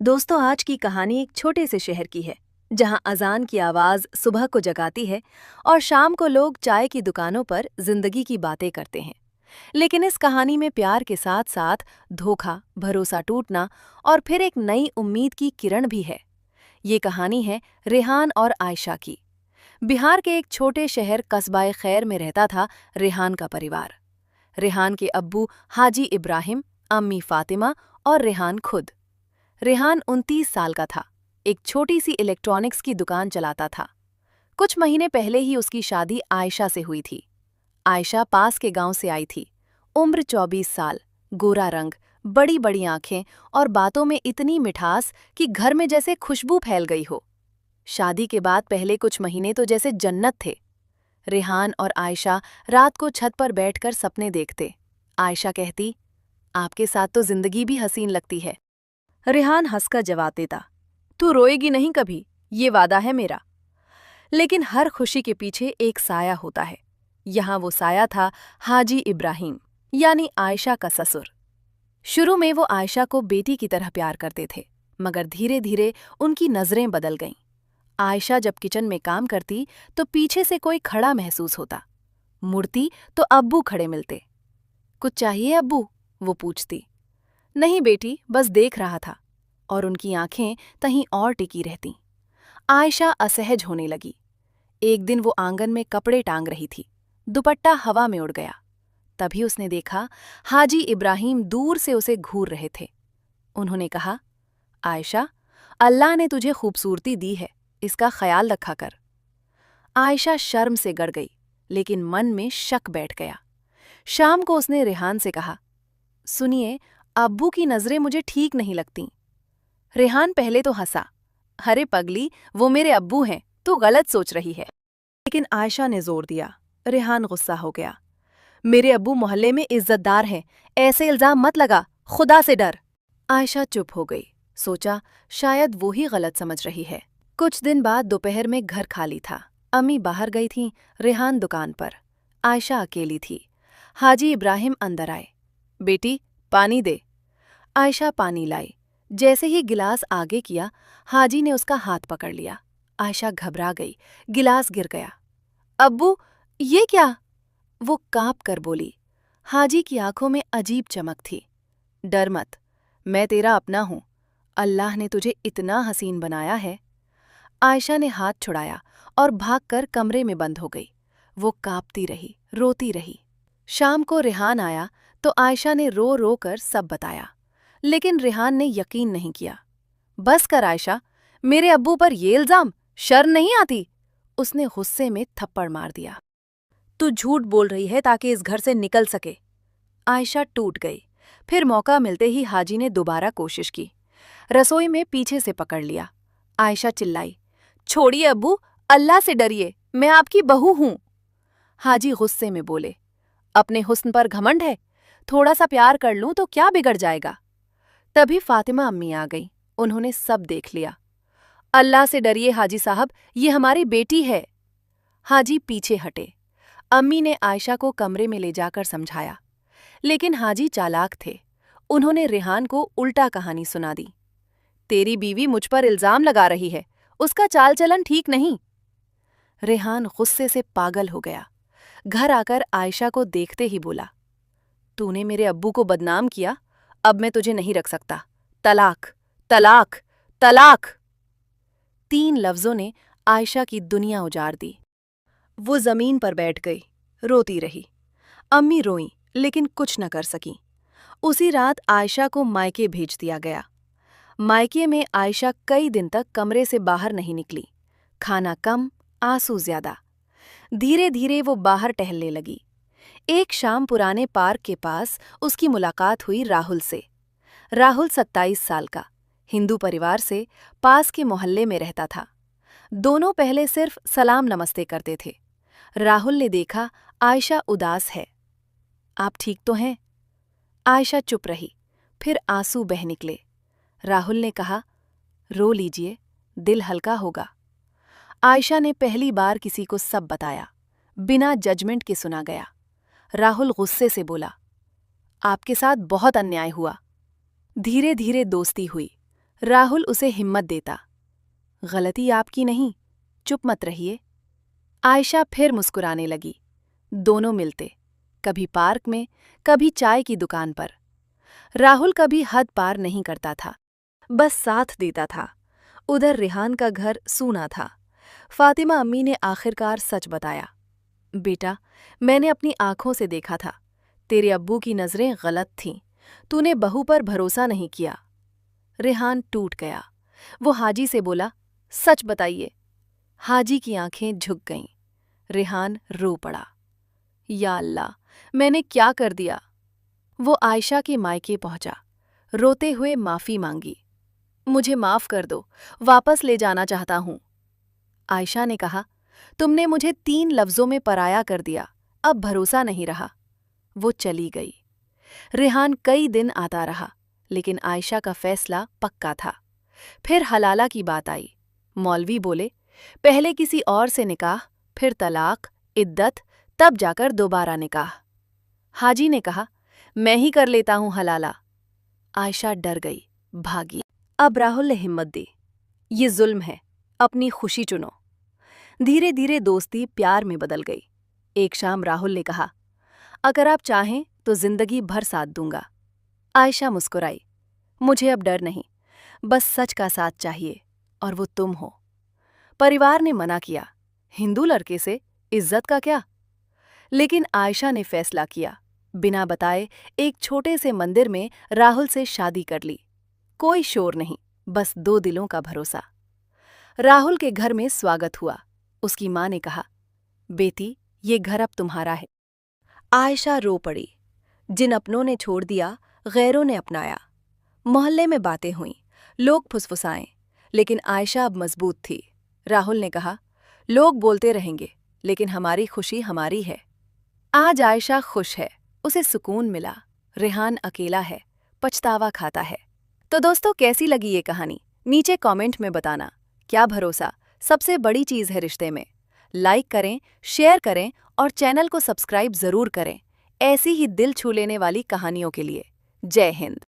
दोस्तों, आज की कहानी एक छोटे से शहर की है जहां अजान की आवाज सुबह को जगाती है और शाम को लोग चाय की दुकानों पर जिंदगी की बातें करते हैं। लेकिन इस कहानी में प्यार के साथ साथ धोखा, भरोसा टूटना और फिर एक नई उम्मीद की किरण भी है। ये कहानी है रेहान और आयशा की। बिहार के एक छोटे शहर कस्बाए खैर में रहता था रेहान का परिवार। रेहान के अब्बू हाजी इब्राहिम, अम्मी फातिमा और रेहान खुद। रेहान 29 साल का था। एक छोटी सी इलेक्ट्रॉनिक्स की दुकान चलाता था। कुछ महीने पहले ही उसकी शादी आयशा से हुई थी। आयशा पास के गांव से आई थी। उम्र 24 साल, गोरा रंग, बड़ी बड़ी आंखें और बातों में इतनी मिठास कि घर में जैसे खुशबू फैल गई हो। शादी के बाद पहले कुछ महीने तो जैसे जन्नत थे। रेहान और आयशा रात को छत पर बैठकर सपने देखते। आयशा कहती, आपके साथ तो जिंदगी भी हसीन लगती है। रेहान हंसकर जवाब देता, तू रोएगी नहीं कभी, ये वादा है मेरा। लेकिन हर खुशी के पीछे एक साया होता है। यहाँ वो साया था हाजी इब्राहिम, यानी आयशा का ससुर। शुरू में वो आयशा को बेटी की तरह प्यार करते थे, मगर धीरे धीरे उनकी नजरें बदल गईं। आयशा जब किचन में काम करती तो पीछे से कोई खड़ा महसूस होता। मुड़ती तो अब्बू खड़े मिलते। कुछ चाहिए अब्बू? वो पूछती। नहीं बेटी, बस देख रहा था। और उनकी आंखें कहीं और टिकी रहतीं। आयशा असहज होने लगी। एक दिन वो आंगन में कपड़े टांग रही थी। दुपट्टा हवा में उड़ गया। तभी उसने देखा हाजी इब्राहिम दूर से उसे घूर रहे थे। उन्होंने कहा, आयशा, अल्लाह ने तुझे खूबसूरती दी है, इसका ख्याल रखा कर। आयशा शर्म से गड़ गई, लेकिन मन में शक बैठ गया। शाम को उसने रेहान से कहा, सुनिए, अब्बू की नजरें मुझे ठीक नहीं लगतीं। रेहान पहले तो हंसा, अरे पगली, वो मेरे अब्बू हैं, तू गलत सोच रही है। लेकिन आयशा ने जोर दिया। रेहान गुस्सा हो गया। मेरे अब्बू मोहल्ले में इज्जतदार हैं, ऐसे इल्जाम मत लगा, खुदा से डर। आयशा चुप हो गई। सोचा, शायद वो ही गलत समझ रही है। कुछ दिन बाद दोपहर में घर खाली था। अम्मी बाहर गई थीं, रेहान दुकान पर। आयशा अकेली थी। हाजी इब्राहिम अंदर आए। बेटी, पानी दे। आयशा पानी लाई। जैसे ही गिलास आगे किया, हाजी ने उसका हाथ पकड़ लिया। आयशा घबरा गई। गिलास गिर गया। अब्बू, ये क्या? वो कांप कर बोली। हाजी की आंखों में अजीब चमक थी। डर मत, मैं तेरा अपना हूं। अल्लाह ने तुझे इतना हसीन बनाया है। आयशा ने हाथ छुड़ाया और भागकर कमरे में बंद हो गई। वो कांपती रही, रोती रही। शाम को रेहान आया तो आयशा ने रो रो कर सब बताया। लेकिन रेहान ने यकीन नहीं किया। बस कर आयशा, मेरे अब्बू पर ये इल्जाम, शर्म नहीं आती? उसने गुस्से में थप्पड़ मार दिया। तू झूठ बोल रही है ताकि इस घर से निकल सके। आयशा टूट गई। फिर मौका मिलते ही हाजी ने दोबारा कोशिश की। रसोई में पीछे से पकड़ लिया। आयशा चिल्लाई, छोड़िए अब्बू, अल्लाह से डरिए, मैं आपकी बहू हूं। हाजी गुस्से में बोले, अपने हुस्न पर घमंड है? थोड़ा सा प्यार कर लूं तो क्या बिगड़ जाएगा? तभी फातिमा अम्मी आ गई। उन्होंने सब देख लिया। अल्लाह से डरिए हाजी साहब, ये हमारी बेटी है। हाजी पीछे हटे। अम्मी ने आयशा को कमरे में ले जाकर समझाया। लेकिन हाजी चालाक थे। उन्होंने रेहान को उल्टा कहानी सुना दी। तेरी बीवी मुझ पर इल्जाम लगा रही है, उसका चाल चलन ठीक नहीं। रेहान गुस्से से पागल हो गया। घर आकर आयशा को देखते ही बोला, तूने मेरे अब्बू को बदनाम किया, अब मैं तुझे नहीं रख सकता। तलाक, तलाक, तलाक। 3 लफ्जों ने आयशा की दुनिया उजाड़ दी। वो जमीन पर बैठ गई, रोती रही। अम्मी रोईं, लेकिन कुछ न कर सकीं। उसी रात आयशा को मायके भेज दिया गया। मायके में आयशा कई दिन तक कमरे से बाहर नहीं निकली। खाना कम, आंसू ज्यादा। धीरे धीरे वो बाहर टहलने लगी। एक शाम पुराने पार्क के पास उसकी मुलाकात हुई राहुल से। राहुल 27 साल का, हिंदू परिवार से, पास के मोहल्ले में रहता था। दोनों पहले सिर्फ सलाम नमस्ते करते थे। राहुल ने देखा आयशा उदास है। आप ठीक तो हैं? आयशा चुप रही। फिर आंसू बह निकले। राहुल ने कहा, रो लीजिए, दिल हल्का होगा। आयशा ने पहली बार किसी को सब बताया। बिना जजमेंट के सुना गया। राहुल गुस्से से बोला, आपके साथ बहुत अन्याय हुआ। धीरे धीरे दोस्ती हुई। राहुल उसे हिम्मत देता। गलती आपकी नहीं, चुप मत रहिए। आयशा फिर मुस्कुराने लगी। दोनों मिलते, कभी पार्क में, कभी चाय की दुकान पर। राहुल कभी हद पार नहीं करता था, बस साथ देता था। उधर रिहान का घर सूना था। फातिमा अम्मी ने आखिरकार सच बताया। बेटा, मैंने अपनी आंखों से देखा था, तेरे अब्बू की नज़रें गलत थीं। तूने बहू पर भरोसा नहीं किया। रिहान टूट गया। वो हाजी से बोला, सच बताइए। हाजी की आंखें झुक गईं। रिहान रो पड़ा। या अल्लाह, मैंने क्या कर दिया। वो आयशा के मायके पहुंचा, रोते हुए माफी मांगी। मुझे माफ कर दो, वापस ले जाना चाहता हूं। आयशा ने कहा, तुमने मुझे 3 लफ्जों में पराया कर दिया, अब भरोसा नहीं रहा। वो चली गई। रिहान कई दिन आता रहा, लेकिन आयशा का फैसला पक्का था। फिर हलाला की बात आई। मौलवी बोले, पहले किसी और से निकाह, फिर तलाक, इद्दत, तब जाकर दोबारा निकाह। हाजी ने कहा, मैं ही कर लेता हूं हलाला। आयशा डर गई, भागी। अब राहुल ने हिम्मत दी। ये जुल्म है, अपनी खुशी चुनो। धीरे धीरे दोस्ती प्यार में बदल गई। एक शाम राहुल ने कहा, अगर आप चाहें तो जिंदगी भर साथ दूंगा। आयशा मुस्कुराई, मुझे अब डर नहीं, बस सच का साथ चाहिए, और वो तुम हो। परिवार ने मना किया, हिंदू लड़के से इज्जत का क्या। लेकिन आयशा ने फैसला किया। बिना बताए एक छोटे से मंदिर में राहुल से शादी कर ली। कोई शोर नहीं, बस 2 दिलों का भरोसा। राहुल के घर में स्वागत हुआ। उसकी माँ ने कहा, बेटी, ये घर अब तुम्हारा है। आयशा रो पड़ी। जिन अपनों ने छोड़ दिया, गैरों ने अपनाया। मोहल्ले में बातें हुईं, लोग फुसफुसाएं, लेकिन आयशा अब मजबूत थी। राहुल ने कहा, लोग बोलते रहेंगे, लेकिन हमारी खुशी हमारी है। आज आयशा खुश है, उसे सुकून मिला। रिहान अकेला है, पछतावा खाता है। तो दोस्तों, कैसी लगी ये कहानी? नीचे कमेंट में बताना। क्या भरोसा सबसे बड़ी चीज़ है रिश्ते में। लाइक करें, शेयर करें और चैनल को सब्सक्राइब ज़रूर करें, ऐसी ही दिल छू लेने वाली कहानियों के लिए। जय हिंद।